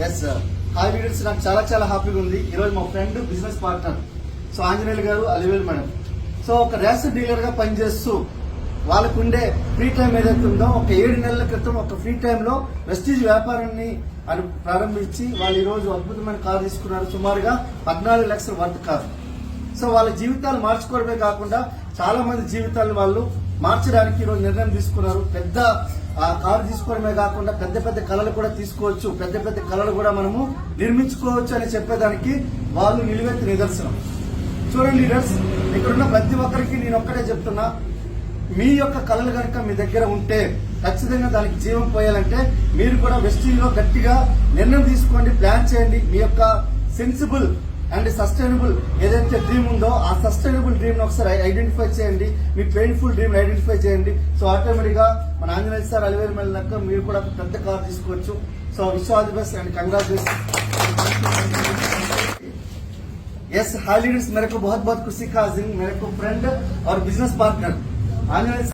Yes hi videos, నాకు చాలా చాలా హ్యాపీగా ఉంది. ఈరోజు మా friend business partner so Anjaneyulu గారు, అలివేలు మేడం. సో ఒక ర్యాస్ డీలర్ గా పనిచేస్తూ వాళ్ళకు ఉండే ఫ్రీ టైం ఏదైతే ఉందో ఒక 7 నెలల క్రితం ఒక ఫ్రీ టైంలో వెస్టీజ్ వ్యాపారాన్ని ప్రారంభించి వాళ్ళు ఈ రోజు అద్భుతమైన కారు తీసుకున్నారు. సుమారుగా 14 లక్షల వర్త్ కారు. సో వాళ్ళ జీవితాలు మార్చుకోవడమే కాకుండా చాలా మంది జీవితాలు వాళ్ళు మార్చడానికి ఈరోజు నిర్ణయం తీసుకున్నారు. పెద్ద కారు తీసుకోవడమే కాకుండా పెద్ద పెద్ద కళలు కూడా తీసుకోవచ్చు, పెద్ద పెద్ద కళలు కూడా మనము నిర్మించుకోవచ్చు అని చెప్పేదానికి వాళ్ళు నిలువెత్తు నిదర్శనం. చూడండి లీడర్స్, ఇక్కడున్న ప్రతి ఒక్కరికి నేను ఒక్కటే చెప్తున్నా, మీ యొక్క కళలు కనుక మీ దగ్గర ఉంటే ఖచ్చితంగా దానికి జీవం పోయాలంటే మీరు కూడా వెస్టీజ్ లో గట్టిగా నిర్ణయం తీసుకోండి, ప్లాన్ చేయండి. మీ యొక్క సెన్సిబుల్ అండ్ సస్టైనబుల్ ఏదైతే డ్రీమ్ ఉందో ఆ సస్టైనబుల్ డ్రీమ్ ఒకసారి ఐడెంటిఫై చేయండి, మీ పెయిన్ఫుల్ డ్రీమ్ ఐడెంటిఫై చేయండి. సో ఆటోమేటిక్ గా మన ఆంజనేయ సార్ అలివేలు మేళ మీరు కూడా పెద్ద కార్ తీసుకోవచ్చు. So wish all the best and congratulation. Yes high leaders, मेरे को बहुत बहुत खुशी का दिन, मेरे को फ्रेंड और बिजनेस पार्टनर आंजनेय